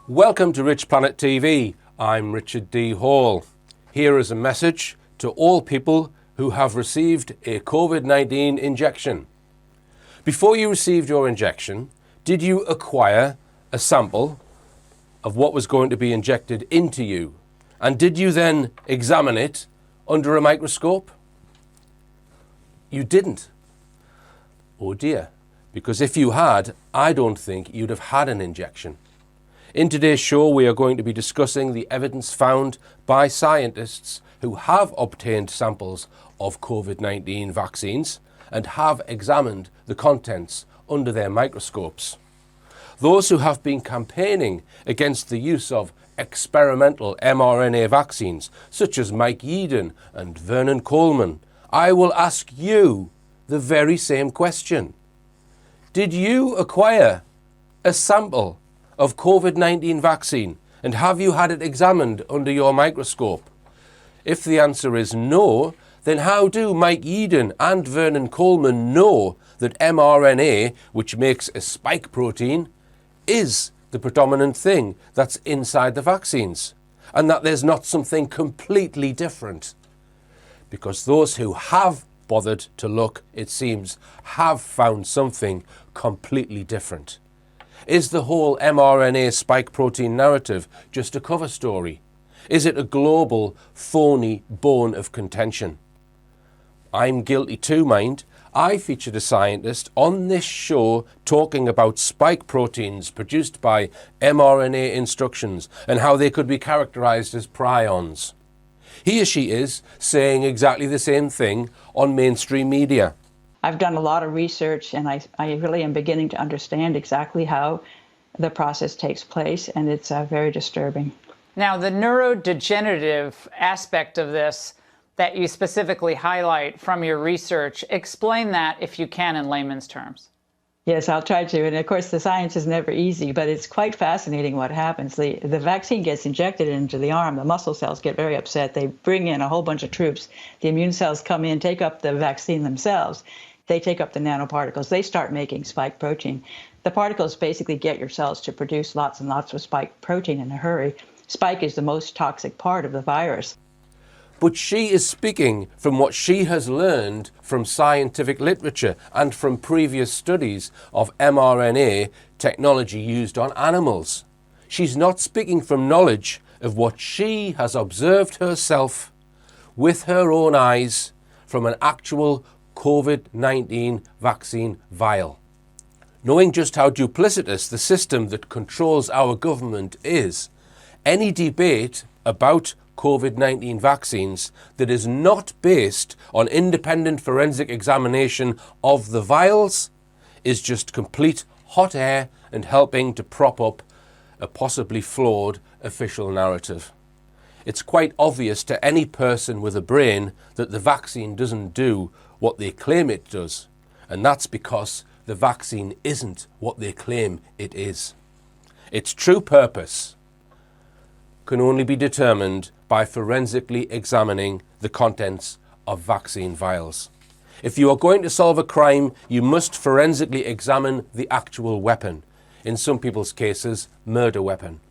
Welcome to Rich Planet TV. I'm Richard D. Hall. Here is a message to all people who have received a COVID-19 injection. Before you received your injection, did you acquire a sample of what was going to be injected into you? And did you then examine it under a microscope? You didn't. Oh dear, because if you had, I don't think you'd have had an injection. In today's show, we are going to be discussing the evidence found by scientists who have obtained samples of COVID-19 vaccines and have examined the contents under their microscopes. Those who have been campaigning against the use of experimental mRNA vaccines, such as Mike Yeadon and Vernon Coleman, I will ask you the very same question. Did you acquire a sample of COVID-19 vaccine, and have you had it examined under your microscope? If the answer is no, then how do Mike Yeadon and Vernon Coleman know that mRNA, which makes a spike protein, is the predominant thing that's inside the vaccines, and that there's not something completely different? Because those who have bothered to look, it seems, have found something completely different. Is the whole mRNA spike protein narrative just a cover story? Is it a global, phony bone of contention? I'm guilty too, mind. I featured a scientist on this show talking about spike proteins produced by mRNA instructions and how they could be characterized as prions. He or she is saying exactly the same thing on mainstream media. I've done a lot of research, and I really am beginning to understand exactly how the process takes place, and it's very disturbing. Now, the neurodegenerative aspect of this that you specifically highlight from your research, explain that if you can in layman's terms. Yes, I'll try to. And of course, the science is never easy, but it's quite fascinating what happens. The vaccine gets injected into the arm. The muscle cells get very upset. They bring in a whole bunch of troops. The immune cells come in, take up the vaccine themselves. They take up the nanoparticles. They start making spike protein. The particles basically get your cells to produce lots and lots of spike protein in a hurry. Spike is the most toxic part of the virus. But she is speaking from what she has learned from scientific literature and from previous studies of mRNA technology used on animals. She's not speaking from knowledge of what she has observed herself with her own eyes from an actual COVID-19 vaccine vial. Knowing just how duplicitous the system that controls our government is, any debate about COVID-19 vaccines that is not based on independent forensic examination of the vials is just complete hot air and helping to prop up a possibly flawed official narrative. It's quite obvious to any person with a brain that the vaccine doesn't do what they claim it does, and that's because the vaccine isn't what they claim it is. Its true purpose can only be determined by forensically examining the contents of vaccine vials. If you are going to solve a crime, you must forensically examine the actual weapon, in some people's cases, murder weapon.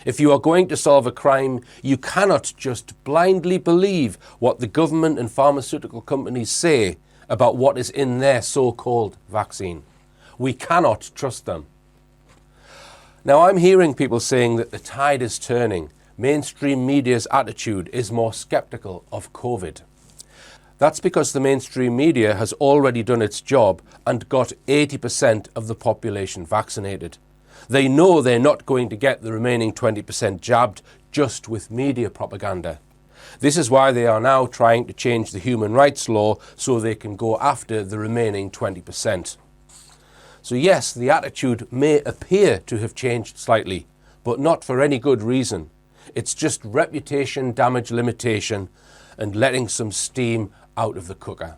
If you are going to solve a crime, you cannot just blindly believe what the government and pharmaceutical companies say about what is in their so-called vaccine. We cannot trust them. Now, I'm hearing people saying that the tide is turning. Mainstream media's attitude is more skeptical of COVID. That's because the mainstream media has already done its job and got 80% of the population vaccinated. They know they're not going to get the remaining 20% jabbed just with media propaganda. This is why they are now trying to change the human rights law so they can go after the remaining 20%. So yes, the attitude may appear to have changed slightly, but not for any good reason. It's just reputation damage limitation and letting some steam out of the cooker.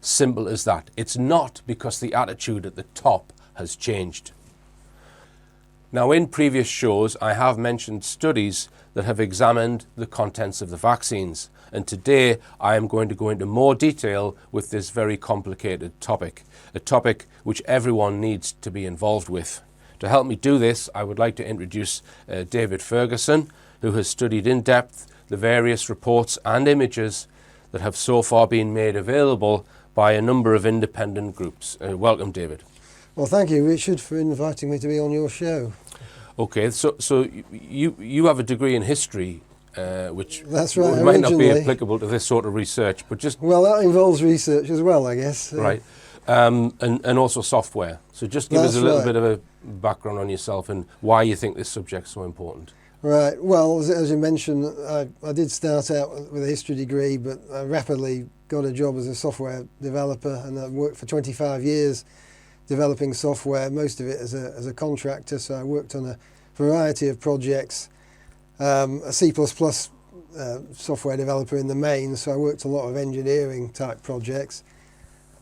Simple as that. It's not because the attitude at the top has changed. Now, in previous shows, I have mentioned studies that have examined the contents of the vaccines, and today I am going to go into more detail with this very complicated topic, a topic which everyone needs to be involved with. To help me do this, I would like to introduce David Ferguson, who has studied in depth the various reports and images that have so far been made available by a number of independent groups. Welcome, David. Well, thank you, Richard, for inviting me to be on your show. Okay, so you have a degree in history, which That's right, might not be originally. applicable to this sort of research, but just Well, that involves research as well, I guess. right, and also software. So just give us That's a little right. bit of a background on yourself and why you think this subject's so important. Right. Well, as you mentioned, I did start out with a history degree, but I rapidly got a job as a software developer, and I've worked for 25 years developing software, most of it as a contractor. So I worked on a variety of projects, a C++ software developer in the main, so I worked a lot of engineering type projects.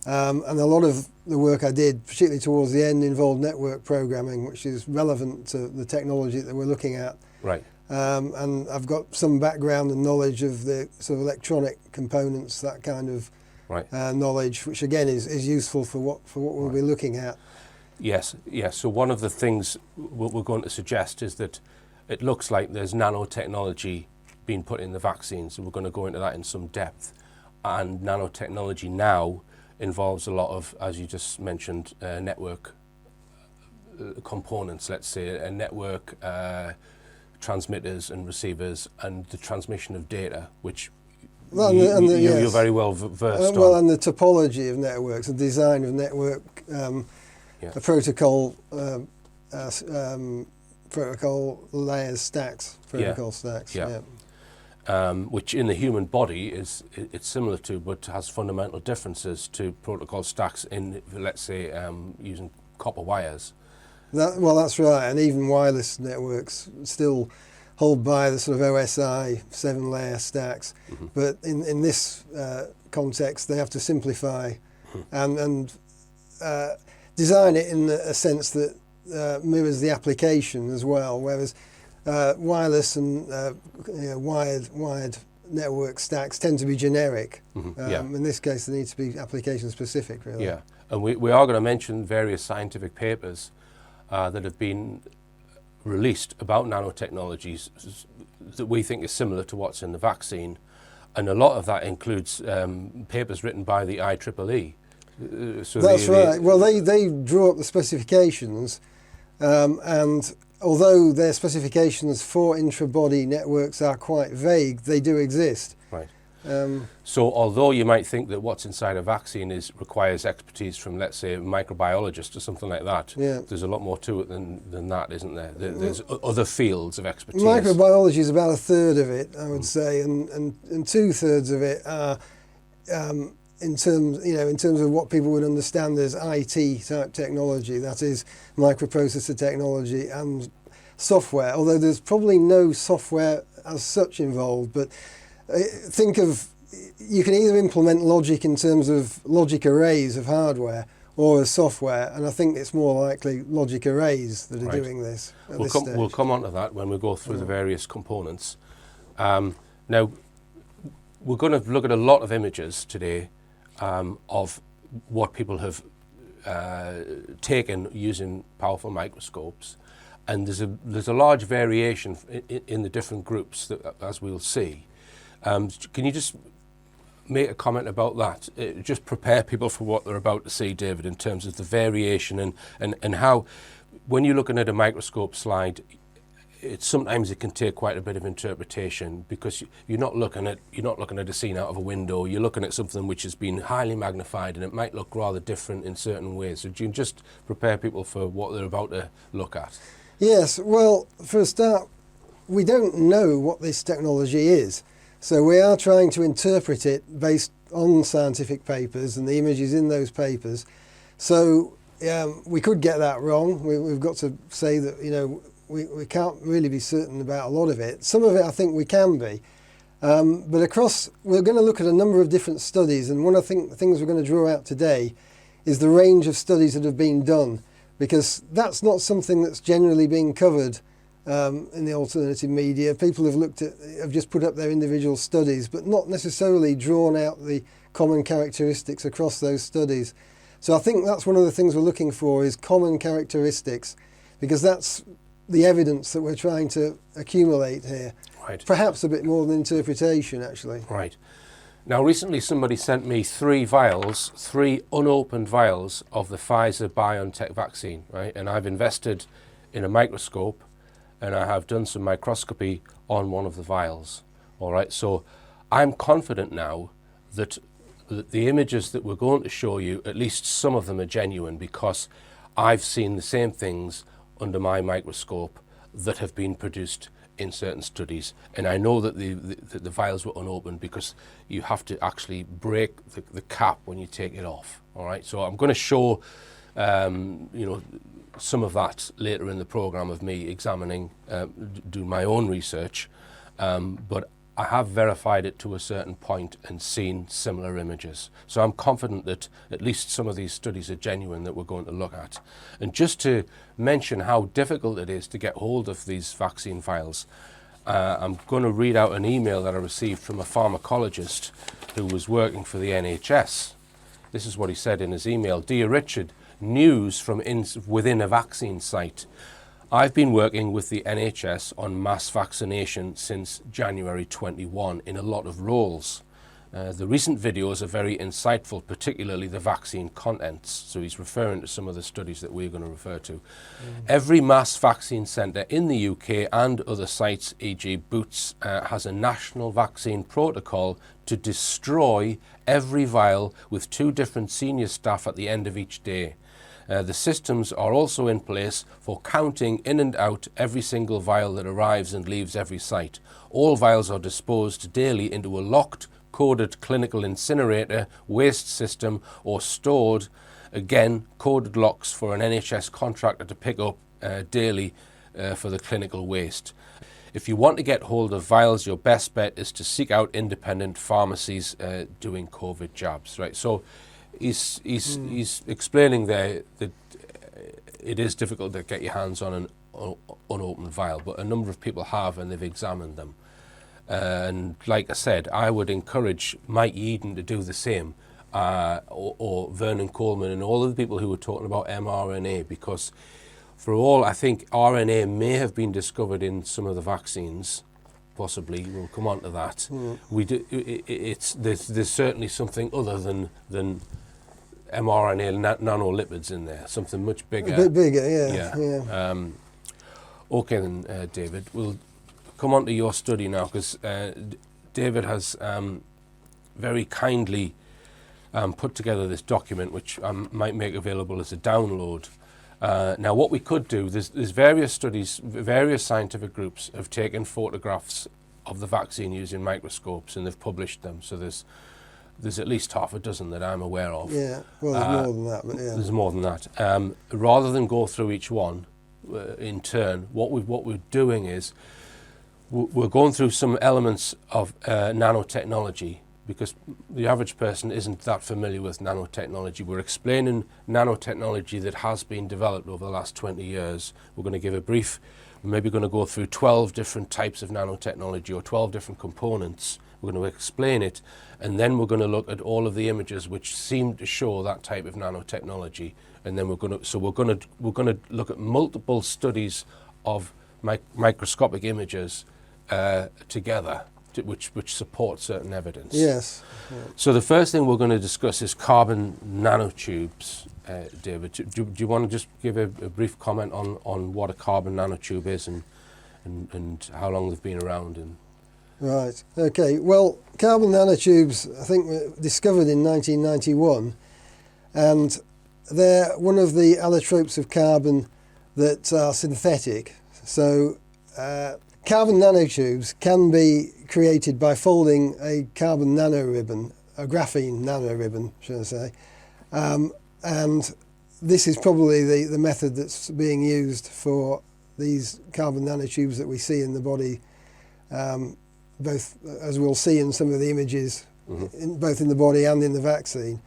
And a lot of the work I did, particularly towards the end, involved network programming, which is relevant to the technology that we're looking at. Right. And I've got some background and knowledge of the sort of electronic components, that kind of Right. knowledge, which again is useful for what we'll be looking at. Yes. So one of the things what we're going to suggest is that it looks like there's nanotechnology being put in the vaccines, and we're going to go into that in some depth. And nanotechnology now involves a lot of, as you just mentioned, network components, let's say, a network transmitters and receivers, and the transmission of data, which Well, you're yes. very well versed Well, on. and the topology of networks, the design of network, the protocol layers, stacks, protocol stacks. Yeah. Which in the human body it's similar to, but has fundamental differences to protocol stacks in, let's say, using copper wires. That's right, and even wireless networks still hold by the sort of OSI 7-layer stacks, but in this context they have to simplify and design it in a sense that mirrors the application as well, whereas wireless and wired network stacks tend to be generic. In this case they need to be application specific, really. Yeah, and we are going to mention various scientific papers that have been released about nanotechnologies that we think is similar to what's in the vaccine, and a lot of that includes papers written by the IEEE. That's right. Well, they draw up the specifications, and although their specifications for intra-body networks are quite vague, they do exist. Right. So although you might think that what's inside a vaccine requires expertise from, let's say, a microbiologist or something like that, there's a lot more to it than that, isn't there? There's other fields of expertise. Microbiology is about a third of it, I would say, and 2/3 of it are in terms of what people would understand as IT type technology, that is microprocessor technology and software, although there's probably no software as such involved. But think of, you can either implement logic in terms of logic arrays of hardware or as software, and I think it's more likely logic arrays that are doing this at this stage. We'll come on to that when we go through the various components. Now, we're going to look at a lot of images today of what people have taken using powerful microscopes, and there's a large variation in the different groups, as we'll see. Can you just make a comment about that? Just prepare people for what they're about to see, David, in terms of the variation and how, when you're looking at a microscope slide, sometimes it can take quite a bit of interpretation, because you're not looking at a scene out of a window. You're looking at something which has been highly magnified, and it might look rather different in certain ways. So do you just prepare people for what they're about to look at? Yes. Well, for a start, we don't know what this technology is. So we are trying to interpret it based on scientific papers and the images in those papers. So we could get that wrong. We've got to say that, we can't really be certain about a lot of it. Some of it I think we can be. But we're going to look at a number of different studies, and one of the things we're going to draw out today is the range of studies that have been done, because that's not something that's generally being covered in the alternative media. People have just put up their individual studies, but not necessarily drawn out the common characteristics across those studies. So I think that's one of the things we're looking for, is common characteristics because that's the evidence that we're trying to accumulate here. Right. Perhaps a bit more than interpretation, actually. Right. Now, recently somebody sent me 3 vials, 3 unopened vials of the Pfizer-BioNTech vaccine, right? And I've invested in a microscope and I have done some microscopy on one of the vials. All right, so I'm confident now that the images that we're going to show you, at least some of them are genuine, because I've seen the same things under my microscope that have been produced in certain studies, and I know that the vials were unopened because you have to actually break the cap when you take it off. All right, so I'm going to show some of that later in the program of me examining, doing my own research, but I have verified it to a certain point and seen similar images. So I'm confident that at least some of these studies are genuine that we're going to look at. And just to mention how difficult it is to get hold of these vaccine vials, I'm going to read out an email that I received from a pharmacologist who was working for the NHS. This is what he said in his email. Dear Richard, news from within a vaccine site. I've been working with the NHS on mass vaccination since January 21 in a lot of roles. The recent videos are very insightful, particularly the vaccine contents. So he's referring to some of the studies that we're going to refer to. Every mass vaccine centre in the UK and other sites, e.g. Boots, has a national vaccine protocol to destroy every vial with 2 different senior staff at the end of each day. The systems are also in place for counting in and out every single vial that arrives and leaves every site. All vials are disposed daily into a locked, coded clinical incinerator, waste system, or stored, again, coded locks for an NHS contractor to pick up daily for the clinical waste. If you want to get hold of vials, your best bet is to seek out independent pharmacies doing COVID jabs, right? So he's explaining there that it is difficult to get your hands on an unopened vial, but a number of people have, and they've examined them. And like I said, I would encourage Mike Eden to do the same, or Vernon Coleman and all of the people who were talking about mRNA, because for all, I think RNA may have been discovered in some of the vaccines. Possibly, we'll come on to that. We do. There's certainly something other than mRNA nanolipids in there. Something much bigger. A bit bigger, yeah. Okay then, David. We'll come on to your study now, because David has very kindly put together this document, which I might make available as a download. Now, what we could do, there's various studies, various scientific groups have taken photographs of the vaccine using microscopes, and they've published them. So there's at least half a dozen that I'm aware of. Yeah, well, there's more than that, but yeah. There's more than that. Rather than go through each one in turn, what we're doing is we're going through some elements of nanotechnology, because the average person isn't that familiar with nanotechnology. We're explaining nanotechnology that has been developed over the last 20 years. We're going to give a brief, we're maybe going to go through 12 different types of nanotechnology or 12 different components. We're going to explain it, and then we're going to look at all of the images which seem to show that type of nanotechnology. And then we're going to look at multiple studies of microscopic images together, which support certain evidence. Yes. Yeah. So the first thing we're going to discuss is carbon nanotubes. David, do you want to just give a brief comment on what a carbon nanotube is and how long they've been around? Right. Okay. Well, carbon nanotubes, I think, were discovered in 1991, and they're one of the allotropes of carbon that are synthetic. So carbon nanotubes can be created by folding a carbon nanoribbon, a graphene nanoribbon, should I say. And this is probably the method that's being used for these carbon nanotubes that we see in the body, both, as we'll see in some of the images, both in the body and in the vaccine.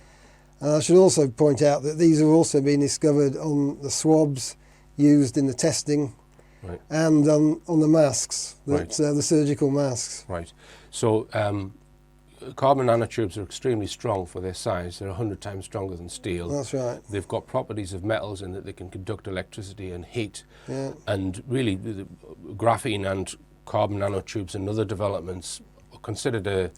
And I should also point out that these have also been discovered on the swabs used in the testing, right, and on the masks, that, right, the surgical masks. Right. So carbon nanotubes are extremely strong for their size. They're 100 times stronger than steel. That's right. They've got properties of metals in that they can conduct electricity and heat. Yeah. And really, the graphene and carbon nanotubes and other developments are considered a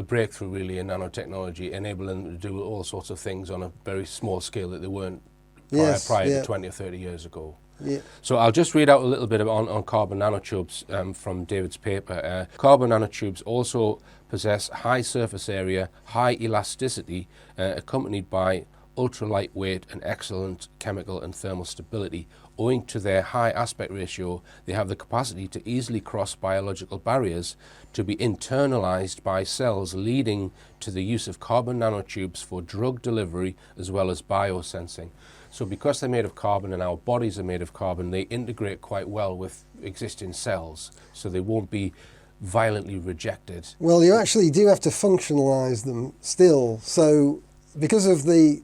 breakthrough really in nanotechnology, enabling them to do all sorts of things on a very small scale that they weren't prior to 20 or 30 years ago. Yeah. So I'll just read out a little bit on carbon nanotubes from David's paper. Carbon nanotubes also possess high surface area, high elasticity, accompanied by ultra lightweight and excellent chemical and thermal stability. Owing to their high aspect ratio, they have the capacity to easily cross biological barriers, to be internalized by cells, leading to the use of carbon nanotubes for drug delivery as well as biosensing. So because they're made of carbon and our bodies are made of carbon, they integrate quite well with existing cells, so they won't be violently rejected. Well, you actually do have to functionalize them still. So because of the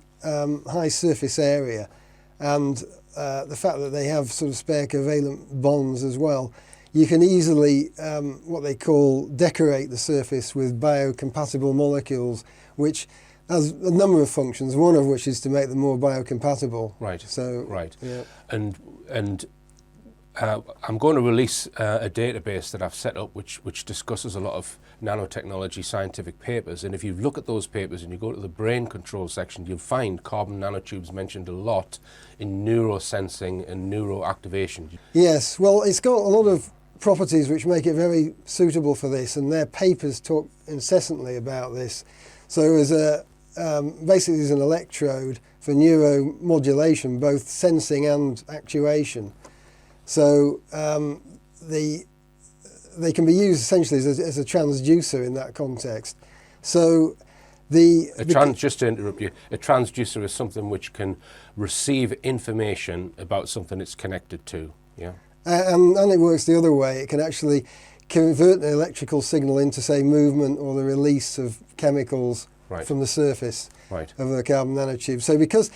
high surface area and the fact that they have sort of spare covalent bonds as well, you can easily, what they call, decorate the surface with biocompatible molecules, which has a number of functions, one of which is to make them more biocompatible. Right. So, right. Yeah. And I'm going to release a database that I've set up which discusses a lot of nanotechnology scientific papers. And if you look at those papers and you go to the brain control section, you'll find carbon nanotubes mentioned a lot in neurosensing and neuroactivation. Yes, well, it's got a lot of properties which make it very suitable for this, and their papers talk incessantly about this. So as basically as an electrode for neuromodulation, both sensing and actuation. So they can be used essentially as a transducer in that context. So just to interrupt you, a transducer is something which can receive information about something it's connected to. Yeah. And it works the other way. It can actually convert an electrical signal into, say, movement or the release of chemicals from the surface of the carbon nanotube. So because,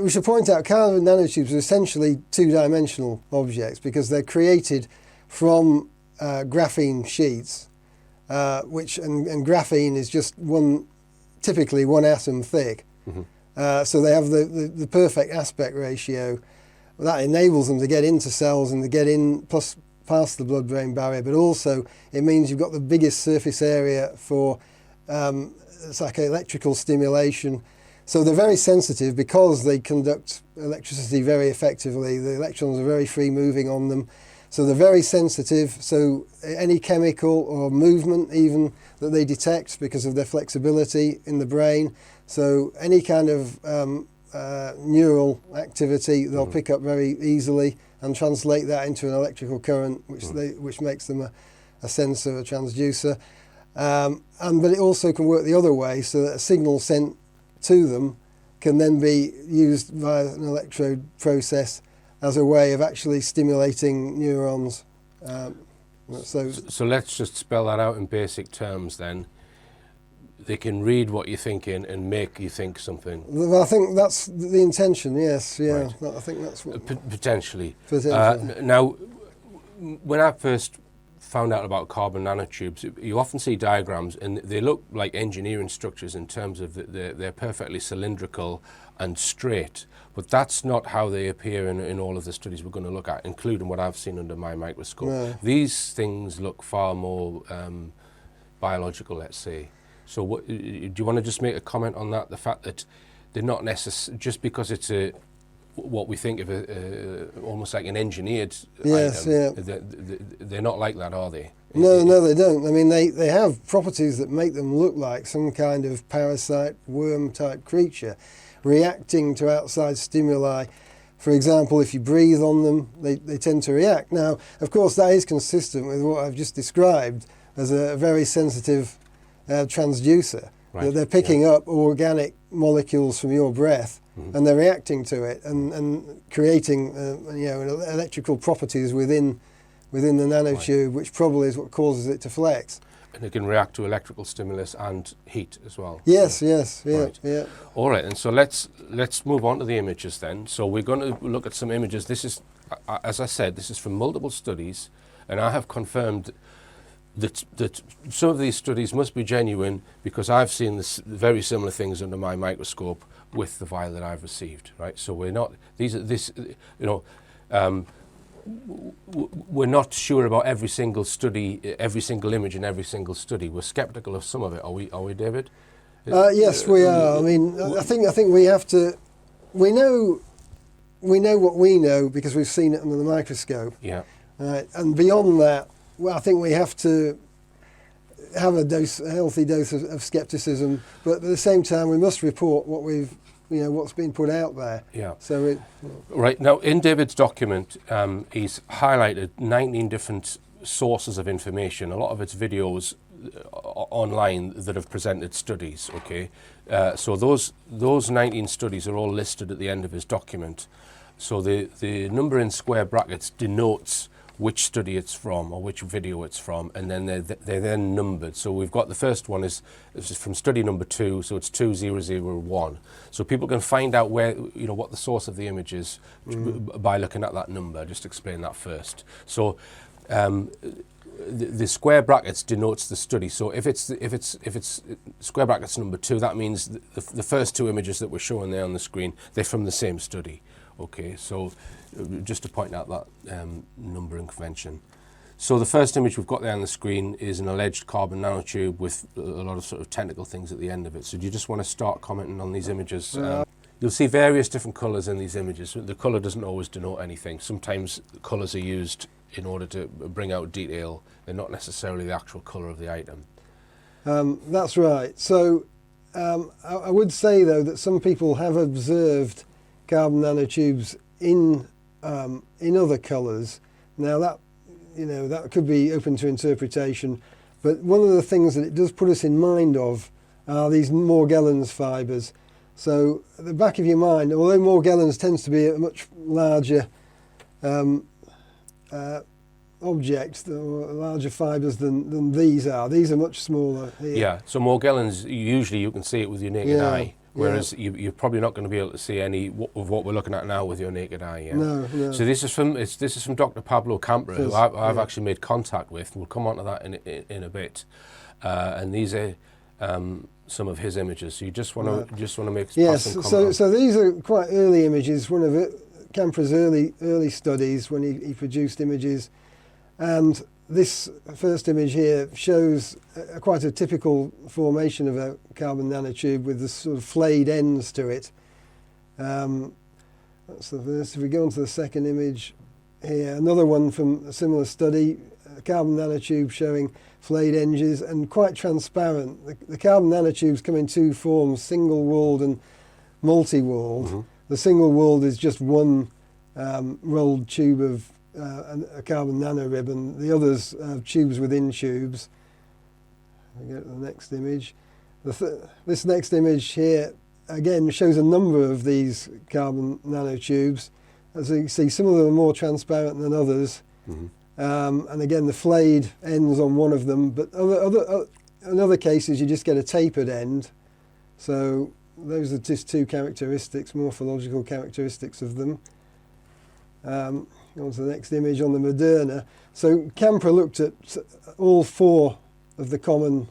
we should point out, carbon nanotubes are essentially two-dimensional objects because they're created from graphene sheets, and graphene is just typically one atom thick. Mm-hmm. So they have the perfect aspect ratio. That enables them to get into cells and to get in past the blood-brain barrier, but also it means you've got the biggest surface area for psychoelectrical stimulation. So they're very sensitive because they conduct electricity very effectively. The electrons are very free moving on them. So they're very sensitive. So any chemical or movement even that they detect because of their flexibility in the brain. So any kind of neural activity they'll pick up very easily and translate that into an electrical current, which makes them a sensor, a transducer. But it also can work the other way, so that a signal sent to them can then be used via an electrode process as a way of actually stimulating neurons. So let's just spell that out in basic terms then. They can read what you're thinking and make you think something. Well, I think that's the intention, yes. Yeah, right. I think that's what... Potentially. Potentially. Now, when I first found out about carbon nanotubes, you often see diagrams and they look like engineering structures in terms of they're perfectly cylindrical and straight, but that's not how they appear in all of the studies we're going to look at, including what I've seen under my microscope. No. These things look far more biological, let's say. So do you want to just make a comment on that, the fact that they're not necessarily, just because it's what we think of almost like an engineered item, they're not like that, are they? No, they don't. I mean, they have properties that make them look like some kind of parasite, worm-type creature, reacting to outside stimuli. For example, if you breathe on them, they tend to react. Now, of course, that is consistent with what I've just described as a very sensitive transducer. Right. They're picking up organic molecules from your breath, and they're reacting to it and creating electrical properties within the nanotube, which probably is what causes it to flex. And it can react to electrical stimulus and heat as well. Yes, right. Yeah. All right, and so let's move on to the images then. So we're going to look at some images. This is, as I said, this is from multiple studies, and I have confirmed that some of these studies must be genuine because I've seen very similar things under my microscope with the vial that I've received, right? So we're not, we're not sure about every single study, every single image in every single study. We're skeptical of some of it. Are we, David? Yes, we are. I mean, I think we have to. We know what we know because we've seen it under the microscope. Yeah. Right, and beyond that, well, I think we have to have a healthy dose of skepticism, but at the same time, we must report what what's been put out there. Yeah. So right now, in David's document, he's highlighted 19 different sources of information. A lot of it's videos online that have presented studies. Okay, so those 19 studies are all listed at the end of his document. So the number in square brackets denotes which study it's from or which video it's from, and then they're then numbered. So we've got the first one is from study number 2, so it's 2001. So people can find out where what the source of the image is by looking at that number. Just explain that first. So the square brackets denotes the study. So if it's square brackets number 2, that means the first 2 images that we're showing there on the screen, they're from the same study. Okay, so just to point out that numbering convention. So the first image we've got there on the screen is an alleged carbon nanotube with a lot of sort of technical things at the end of it. So do you just want to start commenting on these images? You'll see various different colours in these images. The colour doesn't always denote anything. Sometimes colours are used in order to bring out detail. They're not necessarily the actual colour of the item. That's right. So I would say, though, that some people have observed carbon nanotubes in other colours. Now that could be open to interpretation, but one of the things that it does put us in mind of are these Morgellons fibres. So at the back of your mind, although Morgellons tends to be a much larger object, or larger fibres than these are. These are much smaller here. Yeah, so Morgellons, usually you can see it with your naked eye. Whereas you're probably not going to be able to see any of what we're looking at now with your naked eye. Yeah? No. So this is from Dr. Pablo Camper, who I've actually made contact with. We'll come on to that in a bit. And these are some of his images. So you just want to make yes. So these are quite early images. One of Camper's early studies when he produced images, and this first image here shows quite a typical formation of a carbon nanotube with the sort of flayed ends to it. That's the first. If we go on to the second image here, another one from a similar study, a carbon nanotube showing flayed edges and quite transparent. The carbon nanotubes come in 2 forms, single-walled and multi-walled. Mm-hmm. The single-walled is just one rolled tube of a carbon nanoribbon. The others have tubes within tubes. We get to the next image. This next image here again shows a number of these carbon nanotubes. As you can see, some of them are more transparent than others. Mm-hmm. And again, the flayed ends on one of them, but in other cases you just get a tapered end. So those are just 2 characteristics, morphological characteristics of them. On to the next image on the Moderna. So Camper looked at all 4 of the common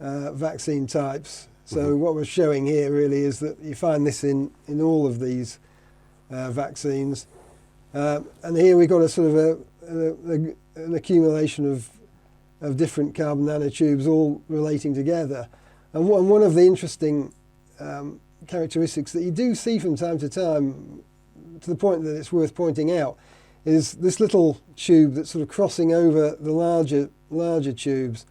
vaccine types. So what we're showing here really is that you find this in all of these vaccines. And here we've got a sort of an accumulation of different carbon nanotubes all relating together. And one of the interesting characteristics that you do see from time to time, to the point that it's worth pointing out, is this little tube that's sort of crossing over the larger tubes.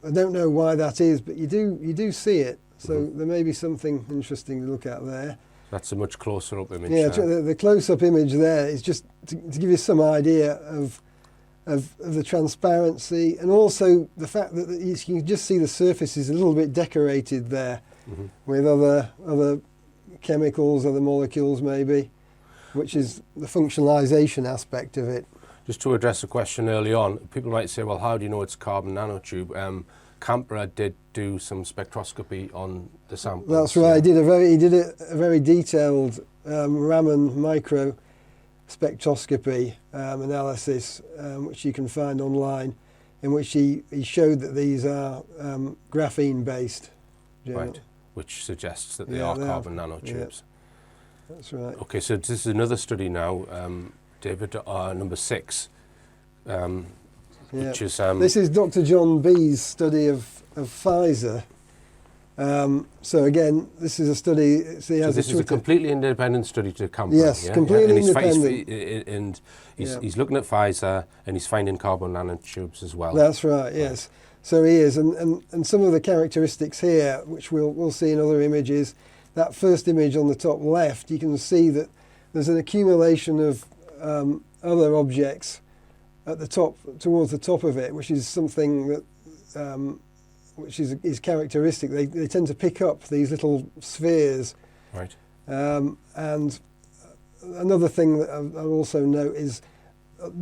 I don't know why that is, but you do see it. So there may be something interesting to look at there. That's a much closer up image. Yeah, the close-up image there is just to give you some idea of the transparency, and also the fact that you can just see the surface is a little bit decorated there with other chemicals, other molecules maybe, which is the functionalization aspect of it. Just to address a question early on, people might say, well, how do you know it's a carbon nanotube? Camper did do some spectroscopy on the samples. That's right. He did a very detailed Raman micro spectroscopy analysis, which you can find online in which he showed that these are graphene-based. Right, which suggests that they Yeah, are they carbon are. nanotubes. Yeah, that's right. Okay, so this is another study now, David, number 6, which is... this is Dr. John B's study of Pfizer. So again, this is a study. So this is a completely independent study to Campbell. Yes, completely independent. And he's looking at Pfizer, and he's finding carbon nanotubes as well. That's right. Yes. So he is, and some of the characteristics here, which we'll see in other images. That first image on the top left, you can see that there's an accumulation of other objects at the top, towards the top of it, which is something that which is characteristic. They tend to pick up these little spheres. Right. And another thing that I'll also note is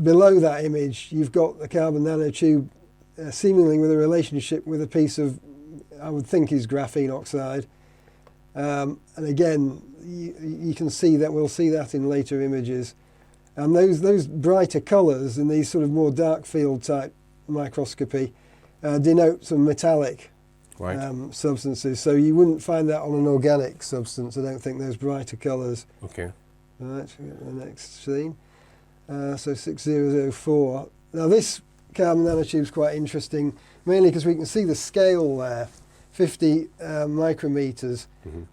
below that image, you've got a carbon nanotube seemingly with a relationship with a piece of, I would think, is graphene oxide. And again, you can see that, we'll see that in later images. And those brighter colours in these sort of more dark field type microscopy denote some metallic substances. So you wouldn't find that on an organic substance, I don't think, those brighter colours. Okay. Right, we get the next scene. So 6004. Now this carbon nanotube is quite interesting, mainly because we can see the scale there, 50 micrometers,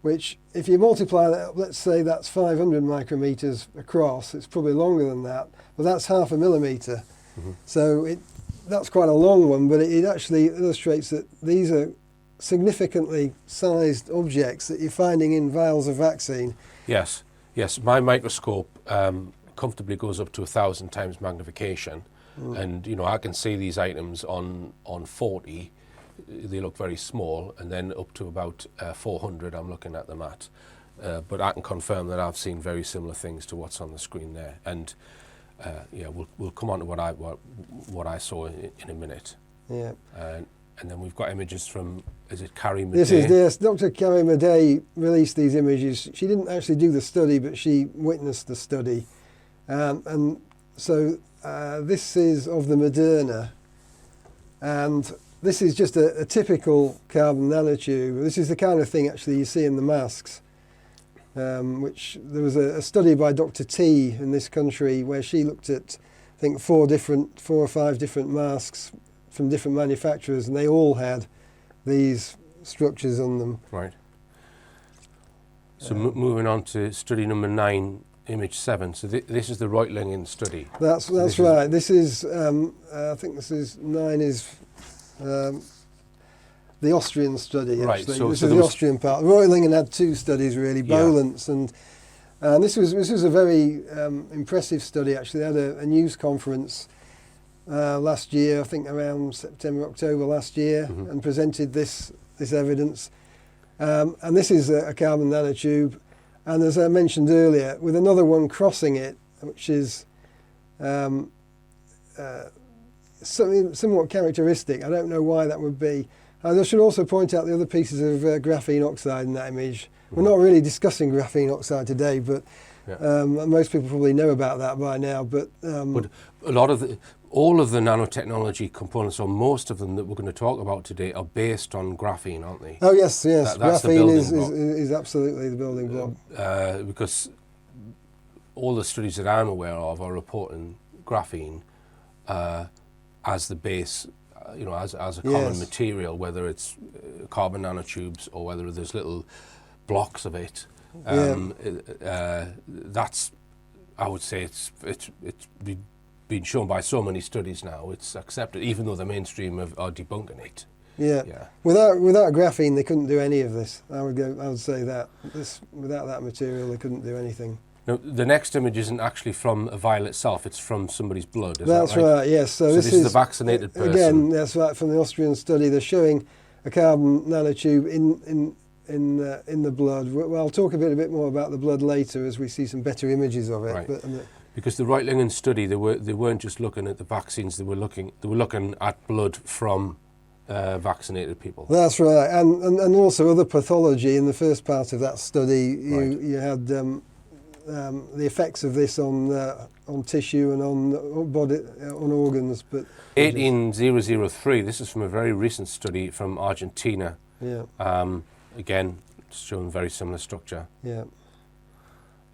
which if you multiply that, let's say that's 500 micrometers across, it's probably longer than that, but that's half a millimeter. So that's quite a long one, but it actually illustrates that these are significantly sized objects that you're finding in vials of vaccine. Yes, yes. My microscope comfortably goes up to 1,000 times magnification, and I can see these items on 40. They look very small, and then up to about 400 I'm looking at them at. But I can confirm that I've seen very similar things to what's on the screen there. And we'll come on to what I saw in a minute. Yeah. And then we've got images from, is it Carrie Madej? Yes, Dr. Carrie Madej released these images. She didn't actually do the study, but she witnessed the study. And so this is of the Moderna. And this is just a typical carbon nanotube. This is the kind of thing actually you see in the masks. Which there was a study by Dr. T in this country where she looked at, I think, 4 or 5 different masks from different manufacturers, and they all had these structures on them. Right. So moving on to study number 9, image 7. So this is the Reutlingen study. That's right. This is I think this is 9 is the Austrian study, actually. Right, so this is the Austrian part. Reutlingen had 2 studies, really, Bolentz, and this was a very impressive study, actually. They had a news conference last year, I think around September, October last year, and presented this evidence. And this is a carbon nanotube, and as I mentioned earlier, with another one crossing it, which is somewhat characteristic. I don't know why that would be. I should also point out the other pieces of graphene oxide in that image. We're not really discussing graphene oxide today, but most people probably know about that by now. But a lot of all of the nanotechnology components, or most of them that we're going to talk about today, are based on graphene, aren't they? Oh yes, yes. That's graphene is absolutely the building block. Because all the studies that I'm aware of are reporting graphene as the base, as a common material, whether it's carbon nanotubes or whether there's little blocks of it. That's, I would say, it's been shown by so many studies now. It's accepted, even though the mainstream are debunking it. Yeah. Without graphene, they couldn't do any of this. I would say that. Without that material, they couldn't do anything. Now, the next image isn't actually from a vial itself, it's from somebody's blood, that's that right? Yes. So this is the vaccinated person. Again, that's right, from the Austrian study. They're showing a carbon nanotube in the blood. Well, I'll talk a bit more about the blood later as we see some better images of it. Right. But, because the Reutlingen study, they weren't just looking at the vaccines, they were looking at blood from vaccinated people. That's right, and also other pathology. In the first part of that study, you had the effects of this on tissue and on body, on organs. But 18003, this is from a very recent study from Argentina. yeah, Again, showing very similar structure. yeah,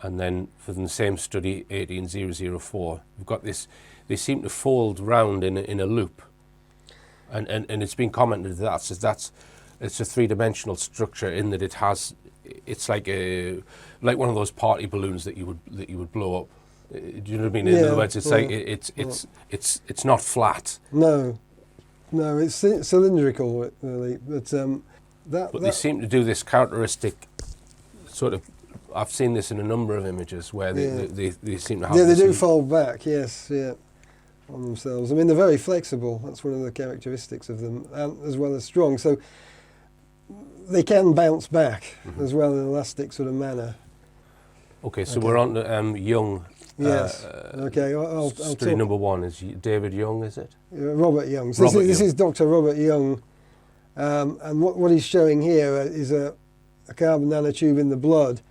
And then for the same study, 18004, we've got this, they seem to fold round in a loop. And it's been commented that it's a three-dimensional structure in that it's like one of those party balloons that you would blow up. Do you know what I mean? In Yeah, other words, it's like it's not flat. no, it's cylindrical really, but They seem to do this characteristic sort of. I've seen this in a number of images where they seem to have. yeah, they this do fold back, yes, yeah, on themselves. I mean, they're very flexible. That's one of the characteristics of them, as well as strong. So they can bounce back as well in an elastic sort of manner. Okay, so we're on to Young. Yes. Okay. I'll study talk. number one is David Young, is it? Robert Young. So this Young. is Dr. Robert Young, and what he's showing here is a carbon nanotube in the blood,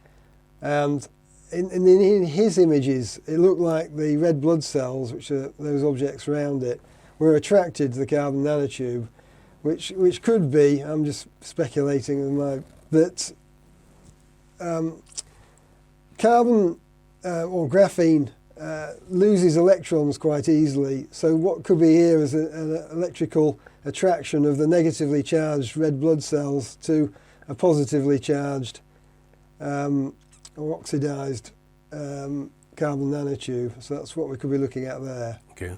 and in his images, it looked like the red blood cells, which are those objects around it, were attracted to the carbon nanotube, which could be, I'm just speculating, that carbon or graphene loses electrons quite easily. So what could be here is an electrical attraction of the negatively charged red blood cells to a positively charged or oxidized carbon nanotube. So that's what we could be looking at there. Okay.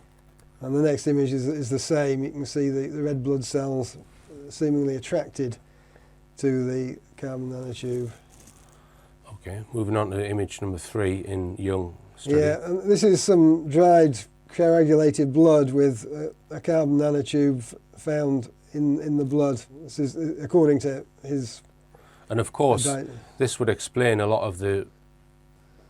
And the next image is the same. You can see the red blood cells seemingly attracted to the carbon nanotube. Okay. Moving on to image number 3 in Young study. Yeah, and this is some dried coagulated blood with a carbon nanotube found in the blood. This is according to his. And of course, this would explain a lot of the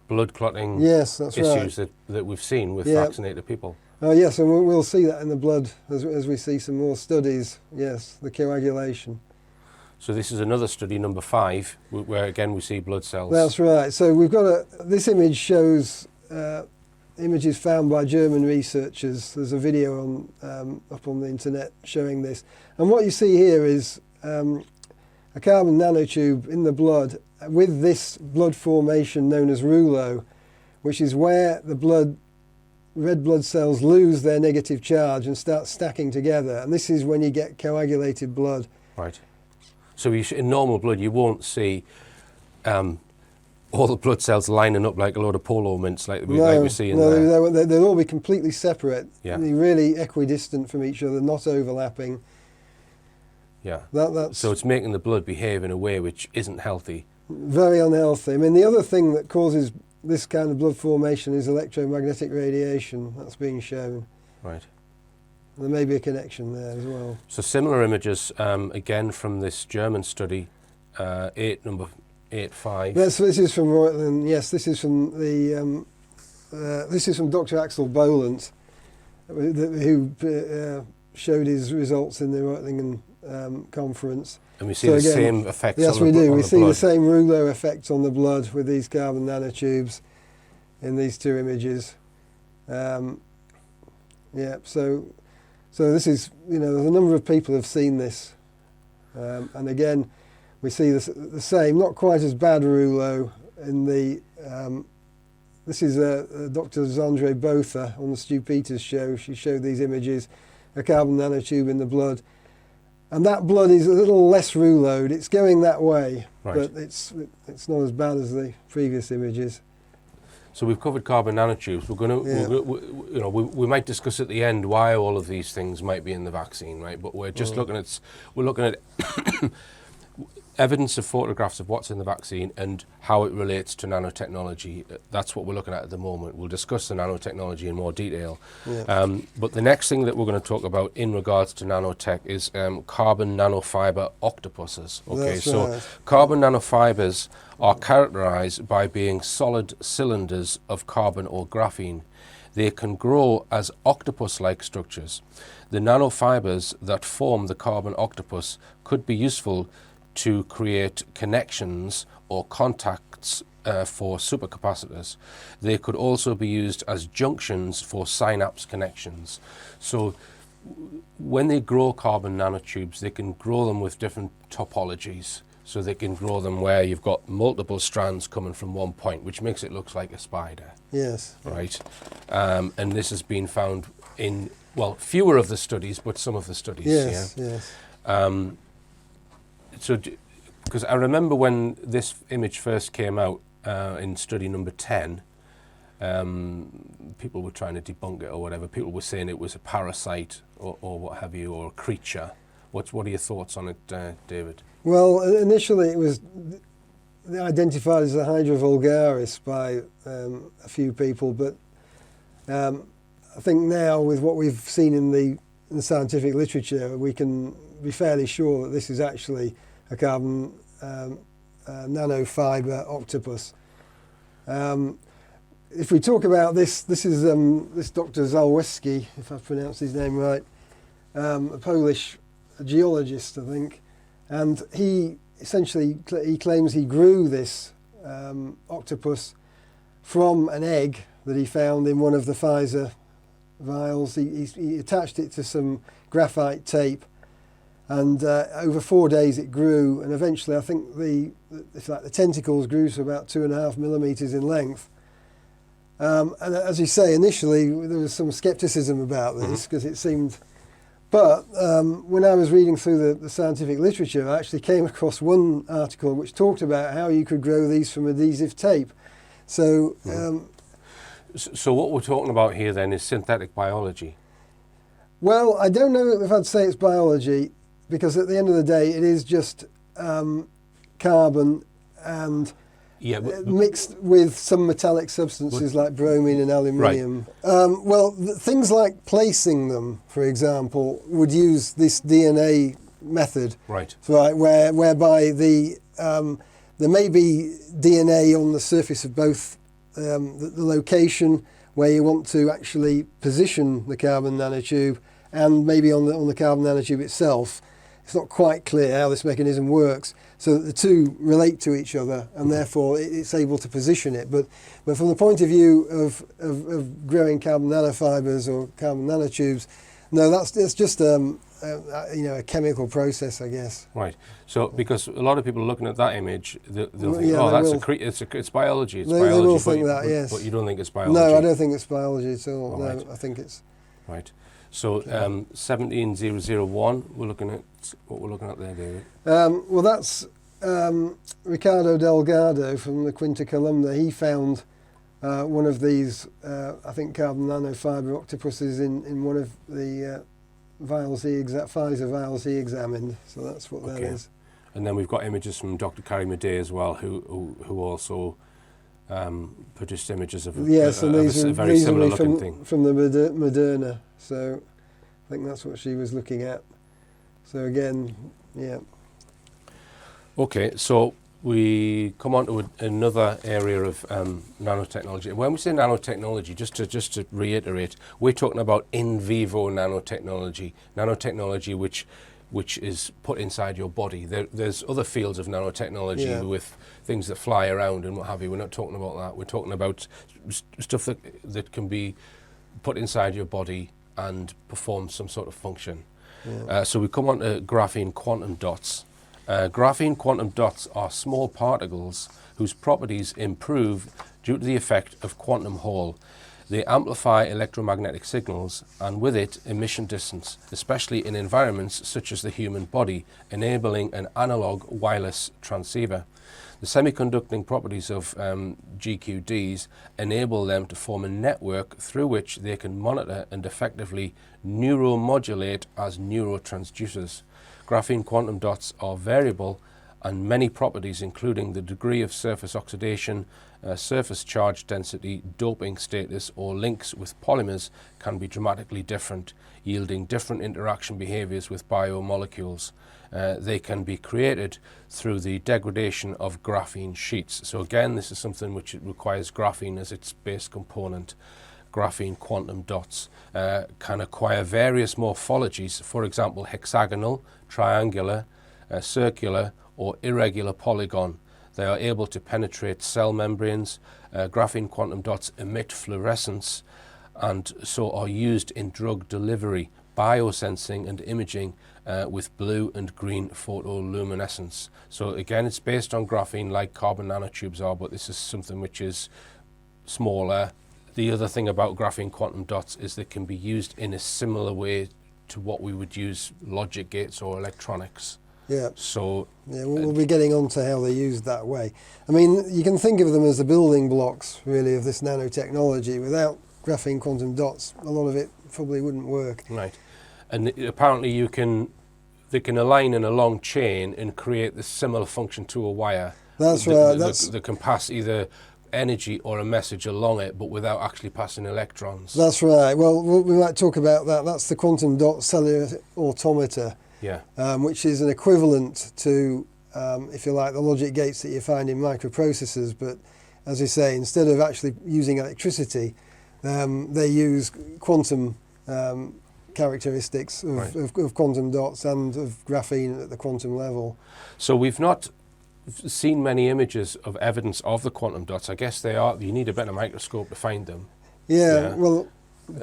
blood clotting issues that we've seen with vaccinated people. Oh yes, and we'll see that in the blood as we see some more studies. Yes, the coagulation. So this is another study, number 5, where again we see blood cells. That's right. So we've got this image shows images found by German researchers. There's a video on up on the internet showing this. And what you see here is a carbon nanotube in the blood with this blood formation known as rouleau, which is where the red blood cells lose their negative charge and start stacking together. And this is when you get coagulated blood. Right. So in normal blood, you won't see all the blood cells lining up like a load of polo mints like we see in there. No, they'll all be completely separate, Yeah. really equidistant from each other, not overlapping. Yeah. That's So it's making the blood behave in a way which isn't healthy. very unhealthy. I mean, the other thing that causes this kind of blood formation is electromagnetic radiation. That's being shown. Right. There may be a connection there as well. So similar images, again from this German study, number 85. This is from Reutling. Yes, this is from the. This is from Dr. Axel Boland, who showed his results in the Reutling conference. And we see the same effects yes, on the we do. on We the see blood. the same rouleau effect on the blood with these carbon nanotubes in these two images. Yeah, so this is, there's a number of people who have seen this. And again, we see the same, not quite as bad rouleau in the, this is Dr. Zandre Botha on the Stu Peters show. She showed these images, a carbon nanotube in the blood. And that blood is a little less rouleaued. It's going that way, Right. but it's not as bad as the previous images. So we've covered carbon nanotubes. We're going to, we might discuss at the end why all of these things might be in the vaccine, right? But we're just looking at evidence of photographs of what's in the vaccine and how it relates to nanotechnology. That's what we're looking at the moment. We'll discuss the nanotechnology in more detail. Yeah. But the next thing that we're going to talk about in regards to nanotech is carbon nanofiber octopuses. Okay, That's so right. carbon nanofibers are characterized by being solid cylinders of carbon or graphene. They can grow as octopus-like structures. The nanofibers that form the carbon octopus could be useful to create connections or contacts for supercapacitors. They could also be used as junctions for synapse connections. So when they grow carbon nanotubes, they can grow them with different topologies. So they can grow them where you've got multiple strands coming from one point, which makes it look like a spider. Yes. Right. And this has been found in, well, fewer of the studies, but some of the studies. Yes, yeah? yes. So, because I remember when this image first came out in study number 10, people were trying to debunk it or whatever. People were saying it was a parasite or what have you, or a creature. What are your thoughts on it, David? Well, initially it was identified as a Hydra vulgaris by a few people, but I think now with what we've seen in the scientific literature, we can be fairly sure that this is actually a carbon nanofiber octopus. If we talk about this is this Dr. Zalewski, if I've pronounced his name right, a Polish geologist, I think, and he essentially he claims he grew this octopus from an egg that he found in one of the Pfizer vials. He attached it to some graphite tape, and over 4 days it grew, and eventually I think the tentacles grew to about 2.5 millimeters in length. And as you say, initially there was some skepticism about this because it seemed. But when I was reading through the scientific literature, I actually came across one article which talked about how you could grow these from adhesive tape. So, so what we're talking about here then is synthetic biology. Well, I don't know if I'd say it's biology, because at the end of the day, it is just carbon and mixed with some metallic substances like bromine and aluminium. Right. Well, things like placing them, for example, would use this DNA method. Right. Right, whereby there may be DNA on the surface of both the location where you want to actually position the carbon nanotube, and maybe on the carbon nanotube itself. It's not quite clear how this mechanism works, so that the two relate to each other, and therefore it's able to position it. But from the point of view of growing carbon nanofibers or carbon nanotubes, no, that's just a chemical process, I guess. Right. So because a lot of people looking at that image, they'll think, it's biology. It's biology. They will think that, yes. But you don't think it's biology. No, I don't think it's biology at all. Oh, no, right. I think it's. Right. So 17001, we're looking at what we're looking at there, David. Well, that's Ricardo Delgado from the Quinta Columna. He found one of these, I think, carbon nanofiber octopuses in one of the Pfizer vials he examined. So that's what that is. And then we've got images from Dr. Carrie Madej as well, who also produced images of a very similar looking thing. From the Moderna. So I think that's what she was looking at. So again, yeah. Okay, so we come on to another area of nanotechnology. When we say nanotechnology, just to reiterate, we're talking about in vivo nanotechnology, which is put inside your body. There's other fields of nanotechnology with things that fly around and what have you. We're not talking about that. We're talking about stuff that can be put inside your body and perform some sort of function. Yeah. So we come on to graphene quantum dots. Graphene quantum dots are small particles whose properties improve due to the effect of quantum Hall. They amplify electromagnetic signals and with it emission distance, especially in environments such as the human body, enabling an analog wireless transceiver. The semiconducting properties of GQDs enable them to form a network through which they can monitor and effectively neuromodulate as neurotransducers. Graphene quantum dots are variable, and many properties, including the degree of surface oxidation, surface charge density, doping status, or links with polymers, can be dramatically different, yielding different interaction behaviors with biomolecules. They can be created through the degradation of graphene sheets. So again, this is something which requires graphene as its base component. Graphene quantum dots can acquire various morphologies, for example, hexagonal, triangular, circular, or irregular polygon. They are able to penetrate cell membranes. Graphene quantum dots emit fluorescence and so are used in drug delivery, biosensing and imaging with blue and green photoluminescence. So again, it's based on graphene like carbon nanotubes are, but this is something which is smaller. The other thing about graphene quantum dots is they can be used in a similar way to what we would use logic gates or electronics. Yeah. So yeah, we'll be getting on to how they're used that way. I mean, you can think of them as the building blocks, really, of this nanotechnology. Without graphene quantum dots, a lot of it probably wouldn't work. right, and apparently they can align in a long chain and create this similar function to a wire. That's right. They can pass either energy or a message along it, but without actually passing electrons. That's right. Well, we might talk about that. That's the quantum dot cellular automata. Yeah. Which is an equivalent to, if you like, the logic gates that you find in microprocessors. But as you say, instead of actually using electricity, they use quantum characteristics of quantum dots and of graphene at the quantum level. So we've not seen many images of evidence of the quantum dots. I guess they are. You need a better microscope to find them. Yeah. Well,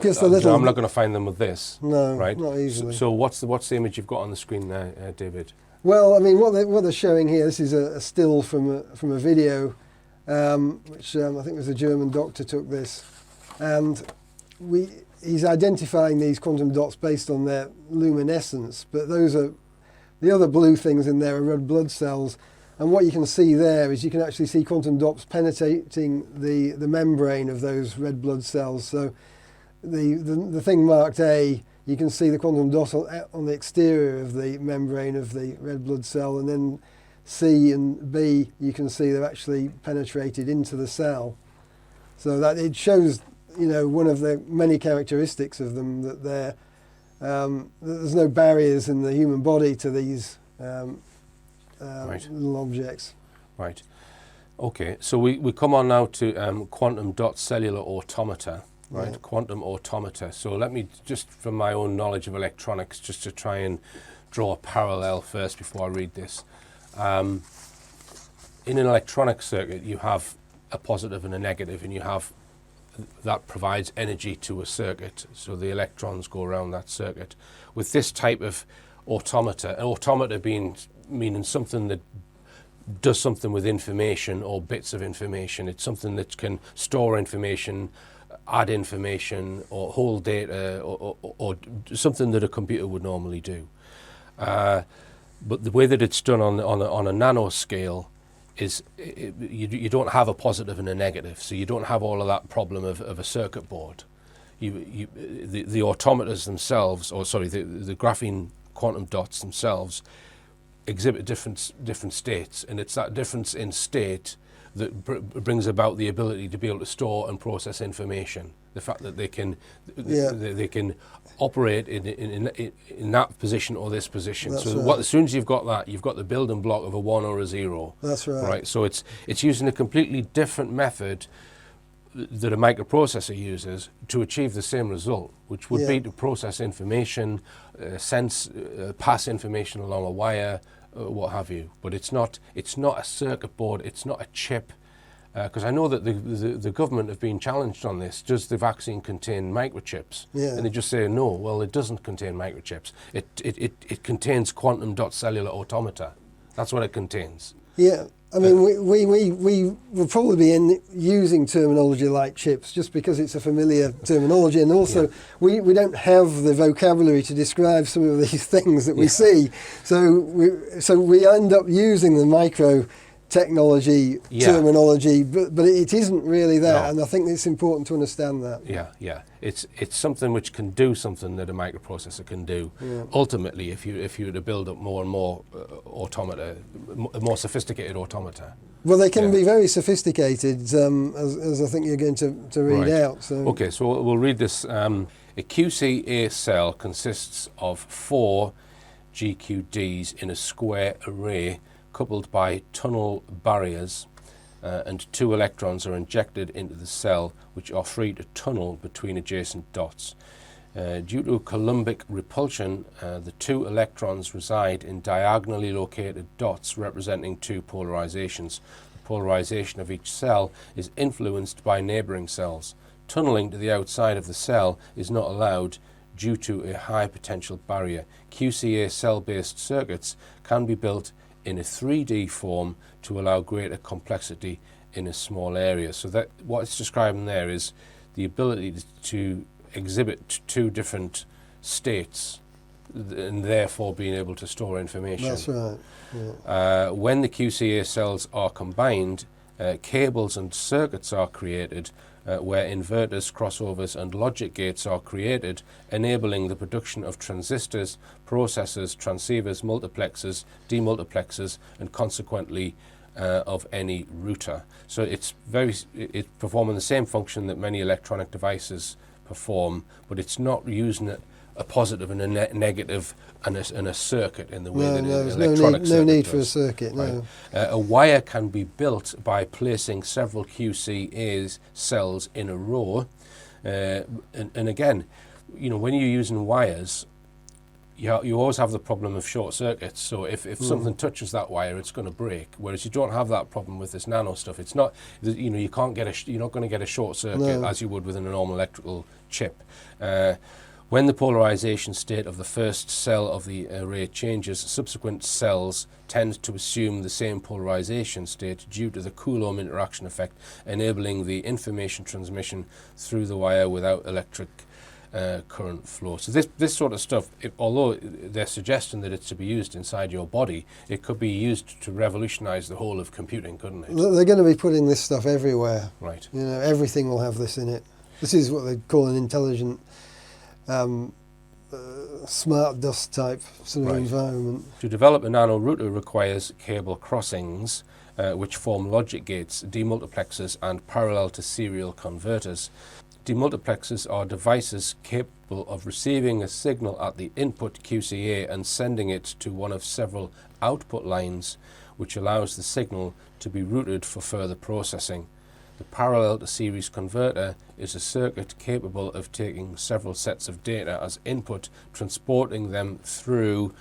just a little. I'm not going to find them with this. No, right? not easily. So what's the image you've got on the screen there, David? Well, I mean, what they're showing here. This is a still from a video, which I think was a German doctor took this, and he's identifying these quantum dots based on their luminescence. But those are the other blue things in there are red blood cells. And what you can see there is you can actually see quantum dots penetrating the membrane of those red blood cells. So the thing marked A, you can see the quantum dot on the exterior of the membrane of the red blood cell, and then C and B, you can see they're actually penetrated into the cell. So that it shows, one of the many characteristics of them, that there's no barriers in the human body to these little objects. Right. Okay, so we come on now to quantum dot cellular automata. Right, Yeah. quantum automata. So let me just, from my own knowledge of electronics, just to try and draw a parallel first before I read this. In an electronic circuit, you have a positive and a negative, and you have that provides energy to a circuit. So the electrons go around that circuit. With this type of automata, an automata meaning something that does something with information or bits of information. It's something that can store information, add information, or hold data, or something that a computer would normally do. But the way that it's done on a nano scale is you don't have a positive and a negative, so you don't have all of that problem of a circuit board. The automatas themselves, the graphene quantum dots themselves, exhibit different states, and it's that difference in state that brings about the ability to be able to store and process information. The fact that they can operate in that position or this position. That's so right. as soon as you've got that, you've got the building block of a 1 or a 0. That's right. Right. So it's using a completely different method that a microprocessor uses to achieve the same result, which would be to process information, pass information along a wire, what have you. But it's not a circuit board, it's not a chip, because I know that the government have been challenged on this. Does the vaccine contain microchips? Yeah. And they just say no. Well, it doesn't contain microchips. It contains quantum dot cellular automata. That's what it contains. Yeah. I mean, we will probably be using terminology like chips just because it's a familiar terminology, and also we don't have the vocabulary to describe some of these things that we see. So we end up using the micro technology terminology, but it isn't really that, and I think it's important to understand that. Yeah. It's something which can do something that a microprocessor can do. Yeah. Ultimately, if you were to build up more and more automata, more sophisticated automata. Well, they can be very sophisticated, as I think you're going to read out. So. Okay, so we'll read this. A QCA cell consists of 4 GQDs in a square array coupled by tunnel barriers, and 2 electrons are injected into the cell, which are free to tunnel between adjacent dots. Due to Coulombic repulsion, the two electrons reside in diagonally located dots representing two polarizations. The polarization of each cell is influenced by neighboring cells. Tunneling to the outside of the cell is not allowed due to a high potential barrier. QCA cell-based circuits can be built in a 3D form to allow greater complexity in a small area. So that what it's describing there is the ability to exhibit two different states and therefore being able to store information. That's right. Yeah. When the QCA cells are combined, cables and circuits are created where inverters, crossovers and logic gates are created, enabling the production of transistors, processors, transceivers, multiplexers, demultiplexers and consequently of any router. So it's performing the same function that many electronic devices perform, but it's not using a positive and a negative and a circuit in the way that an electronic circuit no need does. for a circuit. No. Right. A wire can be built by placing several QCA cells in a row, and again, you know, when you're using wires, you always have the problem of short circuits. So if something touches that wire, it's going to break. Whereas you don't have that problem with this nano stuff. It's not, you know, you're not going to get a short circuit as you would with a normal electrical chip. When the polarization state of the first cell of the array changes, subsequent cells tend to assume the same polarization state due to the Coulomb interaction effect, enabling the information transmission through the wire without electric current flow. So this sort of stuff, although they're suggesting that it's to be used inside your body, it could be used to revolutionize the whole of computing, couldn't it? They're going to be putting this stuff everywhere. Right. You know, everything will have this in it. This is what they call an intelligent smart dust type sort of environment. To develop a nano router requires cable crossings, which form logic gates, demultiplexers and parallel to serial converters. Demultiplexers are devices capable of receiving a signal at the input QCA and sending it to one of several output lines, which allows the signal to be routed for further processing. The parallel to series converter is a circuit capable of taking several sets of data as input, transporting them through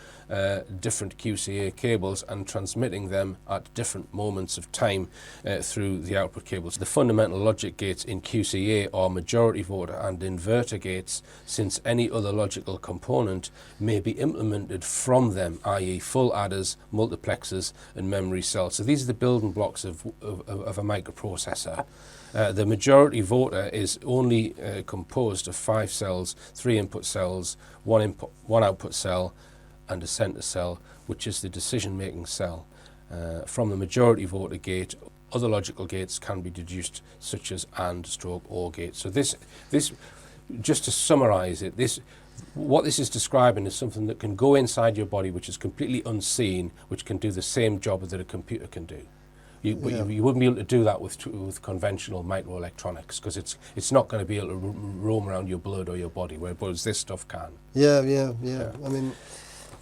different QCA cables and transmitting them at different moments of time through the output cables. The fundamental logic gates in QCA are majority voter and inverter gates, since any other logical component may be implemented from them, i.e. full adders, multiplexers and memory cells. So these are the building blocks of a microprocessor. The majority voter is only composed of 5 cells, 3 input cells, 1 output cell and a center cell, which is the decision-making cell. From the majority voter gate, other logical gates can be deduced, such as AND, stroke, OR gates. So this, just to summarize it, what this is describing is something that can go inside your body, which is completely unseen, which can do the same job that a computer can do. You wouldn't be able to do that with conventional microelectronics, because it's not going to be able to roam around your blood or your body, whereas this stuff can. Yeah. I mean,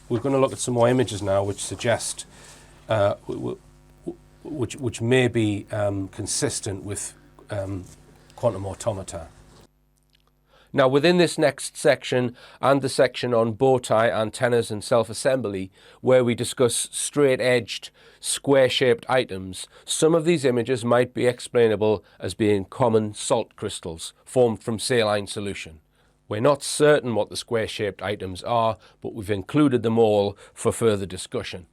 we're going to look at some more images now, which suggest, which may be consistent with quantum automata. Now, within this next section and the section on bow tie, antennas and self-assembly, where we discuss straight-edged, square-shaped items, some of these images might be explainable as being common salt crystals formed from saline solution. We're not certain what the square-shaped items are, but we've included them all for further discussion.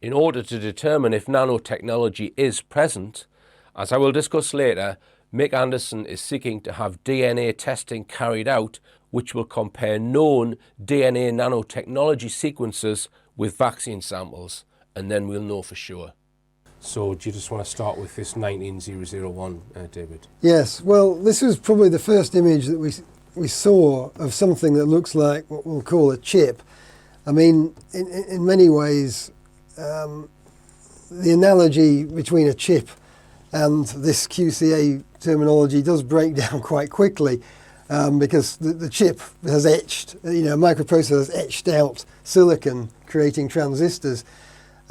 In order to determine if nanotechnology is present, as I will discuss later, Mick Anderson is seeking to have DNA testing carried out which will compare known DNA nanotechnology sequences with vaccine samples, and then we'll know for sure. So do you just want to start with this 19001, David? Yes, well, this was probably the first image that we saw of something that looks like what we'll call a chip. I mean, in many ways, the analogy between a chip and this QCA terminology does break down quite quickly, because the chip has etched, a microprocessor has etched out silicon, creating transistors.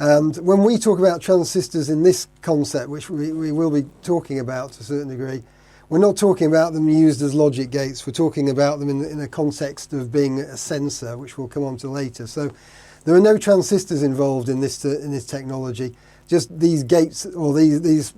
And when we talk about transistors in this concept, which we will be talking about to a certain degree, we're not talking about them used as logic gates. We're talking about them in a context of being a sensor, which we'll come on to later. So there are no transistors involved in this technology. Just these gates or these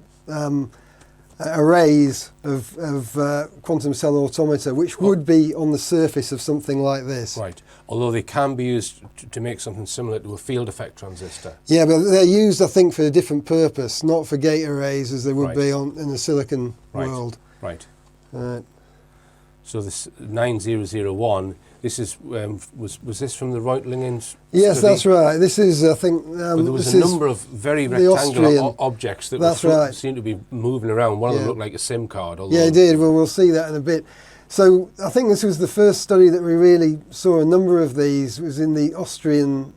arrays of quantum cell automata, which would be on the surface of something like this. Right. Although they can be used to make something similar to a field effect transistor. Yeah, but they're used, I think, for a different purpose, not for gate arrays as they would Right. be in the silicon Right. world. Right. Right. So this 9001, this is was this from the Reutlingen Yes, study? that's right. This is, I think, Well, there was this a is number of very the rectangular Austrian- objects that That's right. seemed to be moving around. One of them Yeah. looked like a SIM card. Although, Yeah, it did. Well, we'll see that in a bit. So I think this was the first study that we really saw a number of these. It was in the Austrian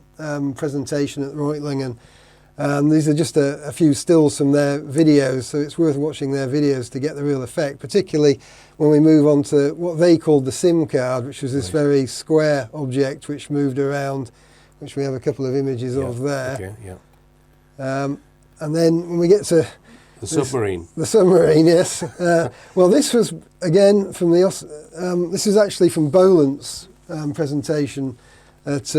presentation at Reutlingen. These are just a few stills from their videos, so it's worth watching their videos to get the real effect, particularly when we move on to what they called the SIM card, which was this very square object which moved around, which we have a couple of images of there. Okay, yeah. And then when we get to The submarine. the submarine, yes. Well, this was again from the. This is actually from Bolant's presentation at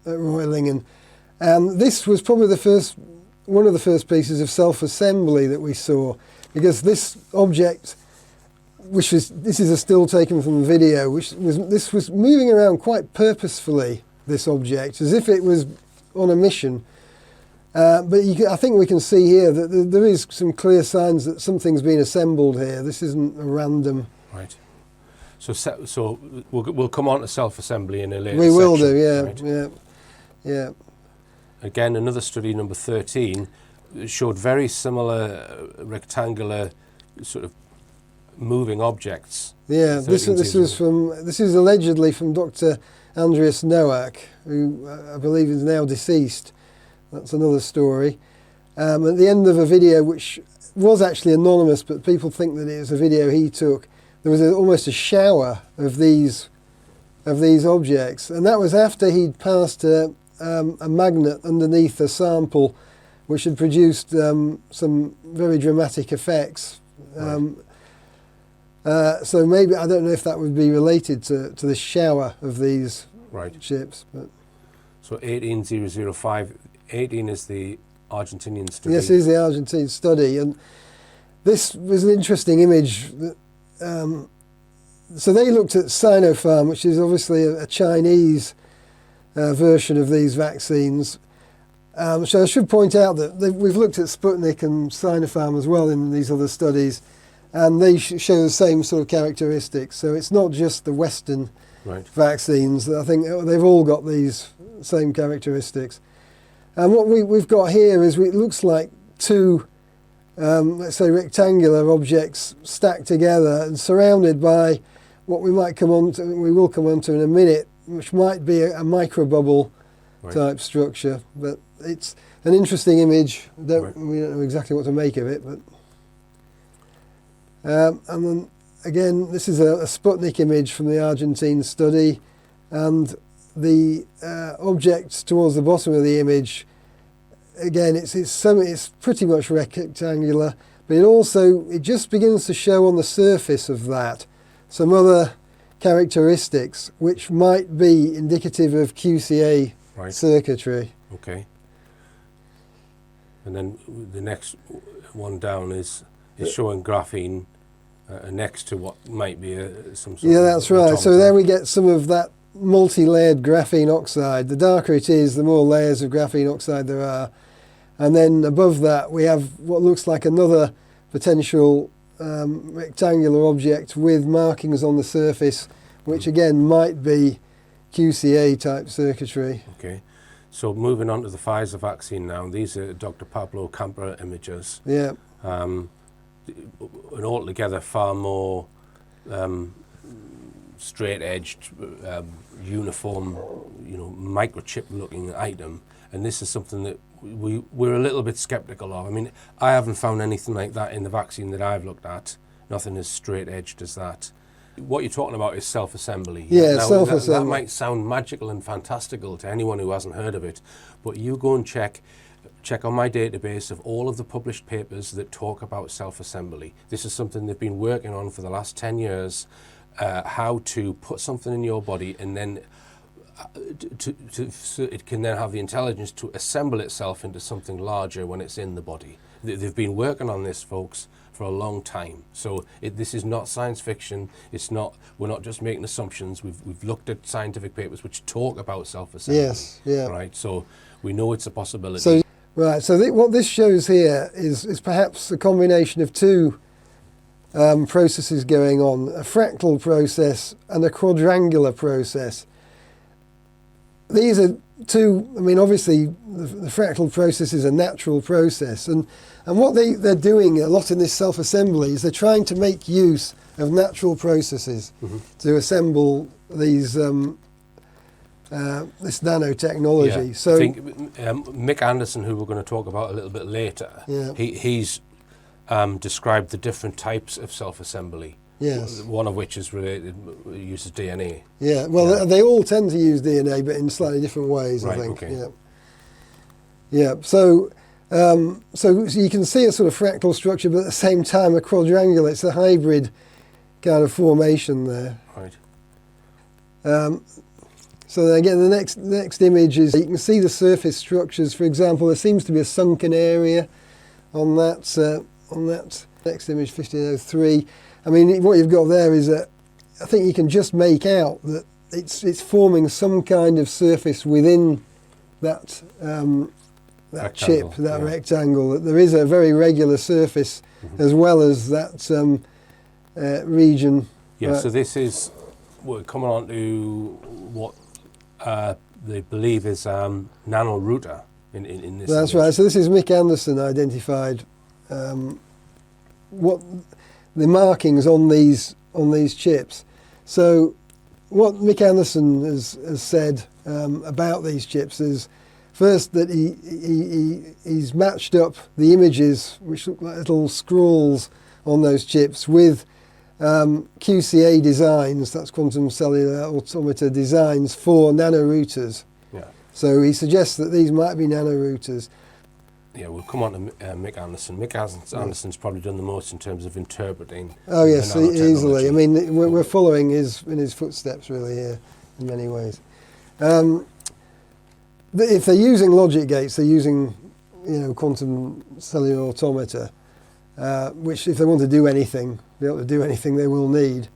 Reutlingen, and this was probably one of the first pieces of self-assembly that we saw, because this object, this is a still taken from the video, this was moving around quite purposefully. This object, as if it was on a mission. But I think we can see here that there is some clear signs that something's been assembled here. This isn't a random. Right. So we'll come on to self-assembly in a later We will section, do, yeah, right? yeah. Again, another study, number 13, showed very similar rectangular sort of moving objects. Yeah, this is allegedly from Dr. Andreas Nowak, who I believe is now deceased. That's another story. At the end of a video, which was actually anonymous, but people think that it was a video he took, there was almost a shower of these objects, and that was after he'd passed a magnet underneath a sample, which had produced some very dramatic effects. So maybe, I don't know if that would be related to the shower of these chips. But So 18005, 18 is the Argentinian study. yes, it is the Argentine study, and this was an interesting image. So they looked at Sinopharm, which is obviously a Chinese version of these vaccines. So I should point out that we've looked at Sputnik and Sinopharm as well in these other studies, and they show the same sort of characteristics. So it's not just the Western vaccines. I think they've all got these same characteristics. And what we've got here is it looks like two, let's say, rectangular objects stacked together and surrounded by what we will come on to in a minute, which might be a microbubble type structure. But it's an interesting image. We don't know exactly what to make of it, but. And then again, this is a Sputnik image from the Argentine study, and the object towards the bottom of the image, again, it's pretty much rectangular, but it just begins to show on the surface of that some other characteristics which might be indicative of QCA circuitry. Okay. And then the next one down is showing graphene next to what might be some sort of... Yeah, that's right. So there we get some of that multi-layered graphene oxide. The darker it is, the more layers of graphene oxide there are. And then above that, we have what looks like another potential rectangular object with markings on the surface, which again might be QCA type circuitry. Okay. So moving on to the Pfizer vaccine now, these are Dr. Pablo Camper images. Yeah. An altogether far more straight-edged, uniform, microchip-looking item, and this is something that we're a little bit sceptical of. I mean, I haven't found anything like that in the vaccine that I've looked at. Nothing as straight-edged as that. What you're talking about is self-assembly. Yeah, now, self-assembly. That might sound magical and fantastical to anyone who hasn't heard of it, but you go and check check on my database of all of the published papers that talk about self-assembly. This is something they've been working on for the last 10 years, how to put something in your body and then so it can then have the intelligence to assemble itself into something larger when it's in the body. They've been working on this, folks, for a long time. So this is not science fiction. It's not. We're not just making assumptions. We've looked at scientific papers which talk about self-assembly. Yes, yeah. Right. So we know it's a possibility. So right. So what this shows here is perhaps a combination of two processes going on: a fractal process and a quadrangular process. These are two. I mean, obviously, the fractal process is a natural process, and what they're doing a lot in this self-assembly is they're trying to make use of natural processes to assemble these this nanotechnology. Yeah. So I think Mick Andersen, who we're going to talk about a little bit later, he's described the different types of self-assembly. Yes. One of which is related, uses DNA. Yeah, well, they all tend to use DNA, but in slightly different ways, Right, I think. okay. Yeah. So you can see a sort of fractal structure, but at the same time a quadrangular. It's a hybrid kind of formation there. Right. So then again, the next image is you can see the surface structures. For example, there seems to be a sunken area on that next image, 1503. I mean, what you've got there is that I think you can just make out that it's forming some kind of surface within that chip, that rectangle. That there is a very regular surface as well as that region. Yeah. So this is we're coming on to what they believe is nanorouter in this. That's image. right. So this is Mick Andersen identified what the markings on these chips. So what Mick Andersen has said about these chips is first that he's matched up the images which look like little scrolls on those chips with QCA designs, that's quantum cellular automata designs for nanorouters. Yeah. So he suggests that these might be nanorouters. Yeah, we'll come on to Mick Andersen. Mick Andersen's probably done the most in terms of interpreting. Oh yes, the nanotechnology. easily. I mean, we're following in his footsteps really here in many ways. If they're using logic gates, they're using quantum cellular automata, which if they want to do anything, be able to do anything they will need.